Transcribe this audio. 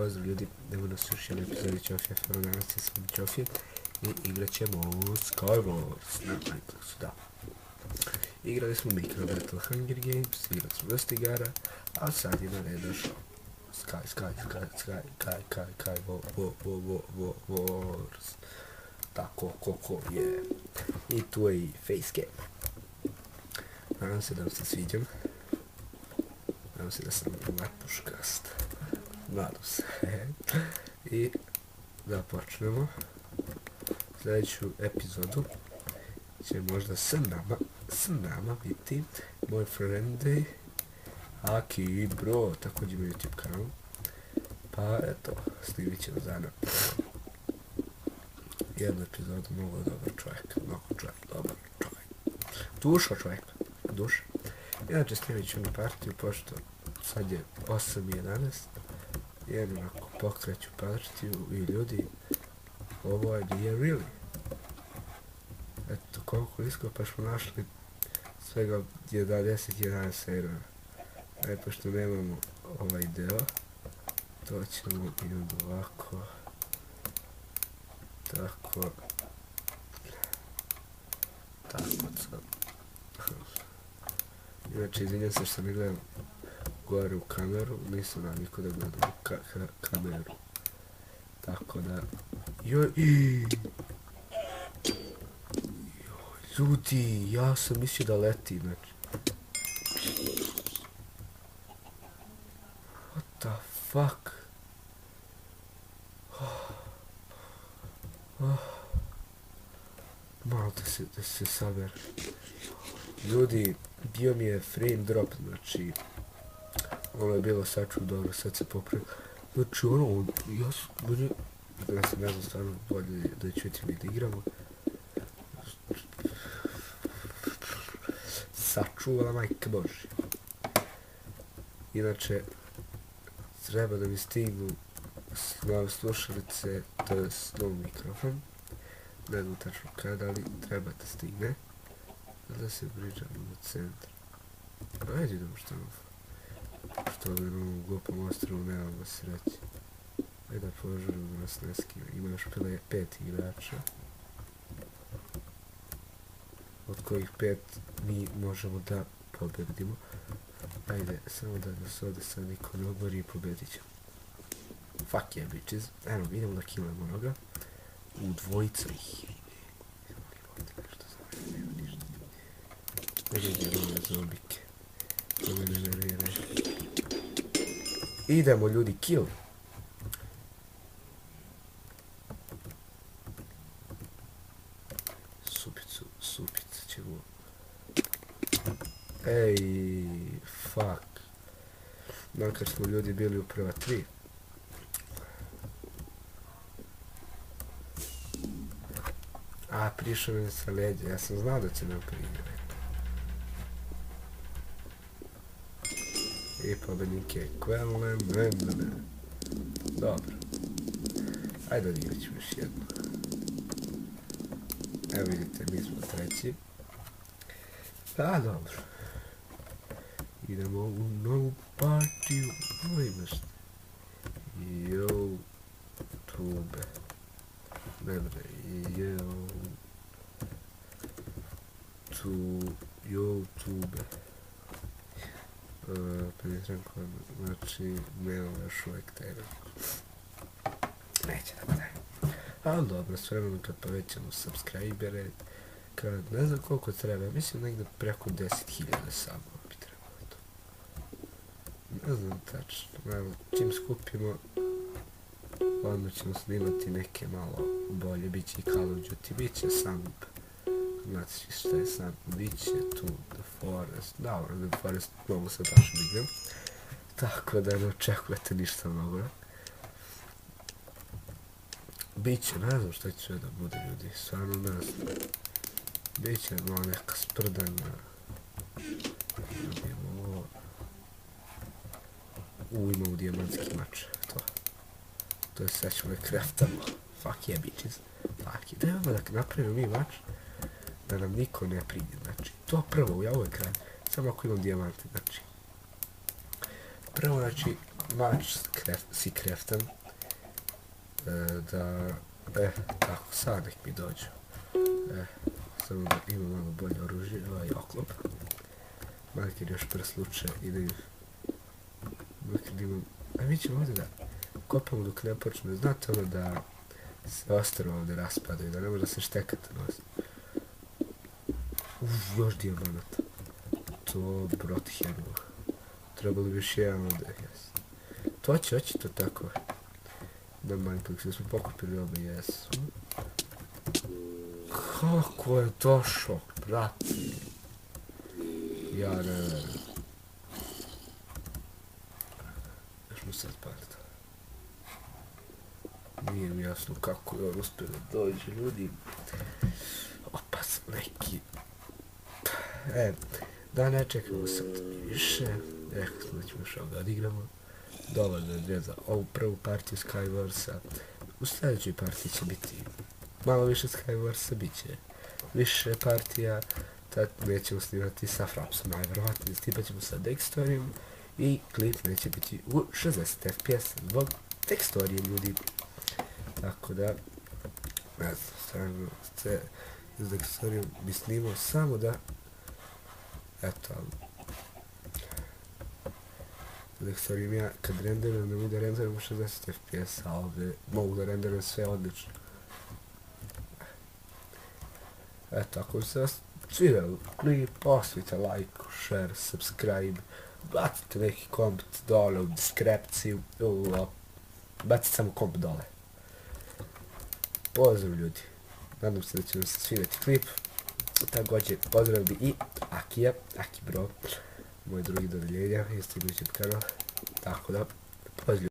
pozdrav ljudi, evo nas još jedan epizodi Ćofija, danas je sam Ćofija i igrat ćemo Skywars na Minecraftu, da. Igrali smo Micro Battle Hunger Games, igrali smo dosta igara, a sad je na redu došao Skywars. Tako, koko je. I tu je i Facecam. Nadam se da vam se sviđam. Nadam se da sam lepuškast. Nadam se. I da počnemo. Sljedeću epizodu će možda s nama biti moj friend Aki Bro, također ima YouTube kanal. Pa eto, snimit ćemo zajedno jednu epizodu, mnogo dobar čovjek, dobar čovjek. Dušo čovjek, duša. Inače snimit ću na partiju, pošto sad je 8:11. Jedan onako pokreću partiju i ljudi, ovo je really. Eto, koliko iskopa smo našli, svega 10-11 servera. Pošto nemamo ovaj deo, to ćemo i onda ovako. Tako sad. Inače, izvinjam se što ne gledam gore u kameru, nisam navikao da gledam kameru. Tako da... Ljudi, ja sam mislio da leti, znači. What the fuck? Malo da se saber. Ljudi, bio mi je frame drop, znači ono je bilo sačuv dobro, sad se popravio. Znači ono, ja sam ne znam stvarno bolje da ćuti mi da igramo. Sačuvala majka Božja. Inače, treba da mi stignu nove slušalice, to je nov mikrofon. Ne znam tačno kada, ali treba da stigne. Da se priđamo na centar. Ajde idemo što ovdje na ovom glupom ostrovu nemamo sreći. Ajde da požurimo nas ne skine. Ima još 5 igrača. Od kojih 5 mi možemo da pobedimo. Ajde, samo da nas ovdje sad niko ne obori i pobedit ćemo. Fuck yeah, bitches. Eno, idemo da killamo onoga. U dvojica ih. Ne vidim ove zombike. To me ne nervira. Idemo ljudi, kill. Supicu ćemo. Ej, fuck. Makar smo ljudi bili u prva 3. A, prišao mi sa leđa, ja sam znao da će nam prigrati. I pobednik je Quellen. Dobro. Ajde odigrat ćemo još jednu. Evo vidite, mi smo treći. Pa dobro. Idemo u novu partiju. Ovo imaš. YouTube. YouTube. Penetram kod, znači, nemam još uvijek taj neće da bude. Ali dobro, s vremenom kad povećamo subscribere, kad ne znam koliko treba, mislim negdje preko 10.000 sabova bi trebalo to. Ne znam tačno, čim skupimo, odmah ćemo snimati neke malo bolje, bit će i Call of Duty, bit će sam, znate šta je sam, bit će tu The Forest, dobro, The Forest mogu se baš da igram, tako da ne očekujete ništa mnogo. Biće, ne znam šta će da bude ljudi, stvarno ne znam. Biće malo neka sprdanja. Dobijemo ovo. Imamo dijamantski mač, to. To je sve ćemo da craftamo. Fuck yeah bitches. Fuck yeah. Dajmo da napravimo mi mač. Da nam niko ne pride, znači. To prvo, ja uvijek radim. Samo ako imam dijamante, znači. Prvo, znači, mač si kreftan. Tako, sad nek mi dođu. Samo da imam malo bolje oružje, ovaj oklop. Makar još presluče i da im... Makar da imam... A mi ćemo ovdje da kopamo dok ne počne. Znate ono da se ostrvo ovdje raspadaju, da ne može da se štekate nos. Još dijamanata. To brotihenu. Trebalo bi još jedan ovdje, jes. To će, oći to tako. Da Mineplex, da smo pokupili obe, jesu. Kako je došao, brati? Ja ne verujem. Još mu sad parta. Nije mi jasno kako je on uspio da dođe, ljudi. Opasno neki. Da ne čekamo sad više. Rekli smo da ćemo još ovdje odigramo. Dovoljno je za ovu prvu partiju Skywarsa. U sljedećoj partiji će biti malo više Skywarsa, bit će više partija. Tad nećemo snimati sa Frapsom, najvjerovatnije snimat ćemo sa Dextorijom i klip neće biti u 60 fps zbog Dextorije, ljudi. Tako da, ne znam, stvarno se s Dextorijom bi snimao samo da, eto, Dextorijom ja kad renderujem ne mogu da renderujem u 60 fps, a ovdje mogu da renderujem sve odlično. Eto, ako se vas svidjeli klip, ostavite like, share, subscribe, bacite neki komp dole u deskripciju, bacite samo komp dole. Pozdrav ljudi, nadam se da će vam se svidjeti klip, također pozdrav bi i Akija, Aki bro, moj drugi dodeljenja, isto idućem kanal, tako da, pozdrav.